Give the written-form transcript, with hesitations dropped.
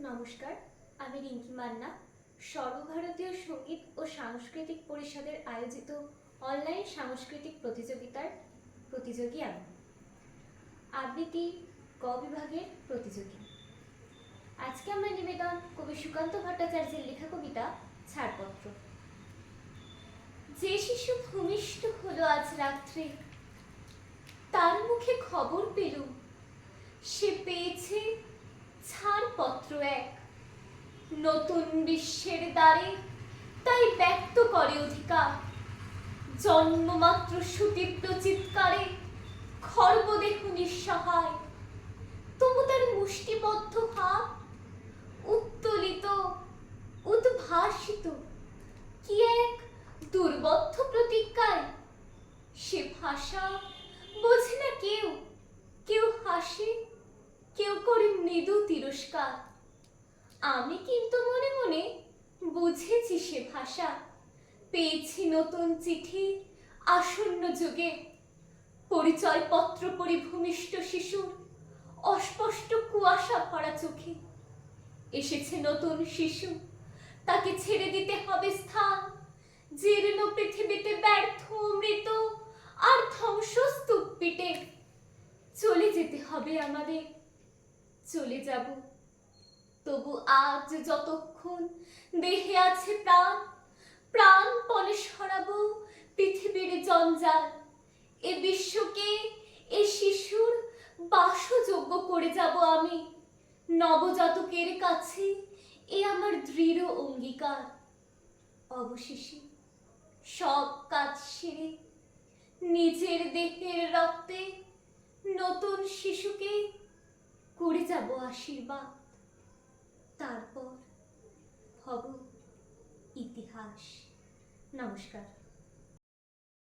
নমস্কার, আমি রিঙ্কি মান্না। সর্বভারতীয় সঙ্গীত ও সাংস্কৃতিক পরিষদের আয়োজিত অনলাইন সাংস্কৃতিক প্রতিযোগিতার প্রতিযোগী আমি। আবৃত্তি ক বিভাগের প্রতিযোগী। আজকে আমার নিবেদন কবি সুকান্ত ভট্টাচার্যের লেখা কবিতা ছাড়পত্র। যে শিশু ভূমিষ্ঠ হলো আজ রাত্রে, তার মুখে খবর পেলুম সে পেয়েছে ছাড়পত্র এক। নতুন বিশ্বের দ্বারে তাই ব্যক্ত করে অধিকার। জন্মমাত্র সুতীব্র চিৎকারে খর্বদেহ নিঃসহায়, তবু তার মুষ্টিবদ্ধ হাত উত্তোলিত উদ্ভাসিত কি এক দুর্বদ্ধ প্রতিজ্ঞায়। সে ভাষা বোঝে না কেউ, কেউ হাসে, কেউ করে মৃদু তিরস্কার। আমি কিন্তু মনে মনে বুঝেছি সে ভাষা। পেয়েছি নতুন চিঠি আসন্ন যুগে, পরিচয়পত্র পরিভূমিষ্ঠ শিশুর অস্পষ্ট কুয়াশা ভরা চোখে। এসেছে নতুন শিশু, তাকে ছেড়ে দিতে হবে স্থান। জীর্ণ পৃথিবীতে ব্যর্থ মৃত আর ধ্বংসস্তূপ পিটে। চলে যেতে হবে আমাদের, চলে যাব। তবু আজ যতক্ষণ দেহে আছে প্রাণ, প্রাণপণে সরাবো পৃথিবীর জঞ্জাল। এ বিশ্বকে এ শিশুর বাসযোগ্য করে যাব আমি। নবজাতকের কাছে এ আমার দৃঢ় অঙ্গীকার। অবশেষে সব কাজ সেরে নিজের দেহের রক্তে নতুন শিশুকে করে যাব আশীর্বাদ। তারপর হব ইতিহাস। নমস্কার।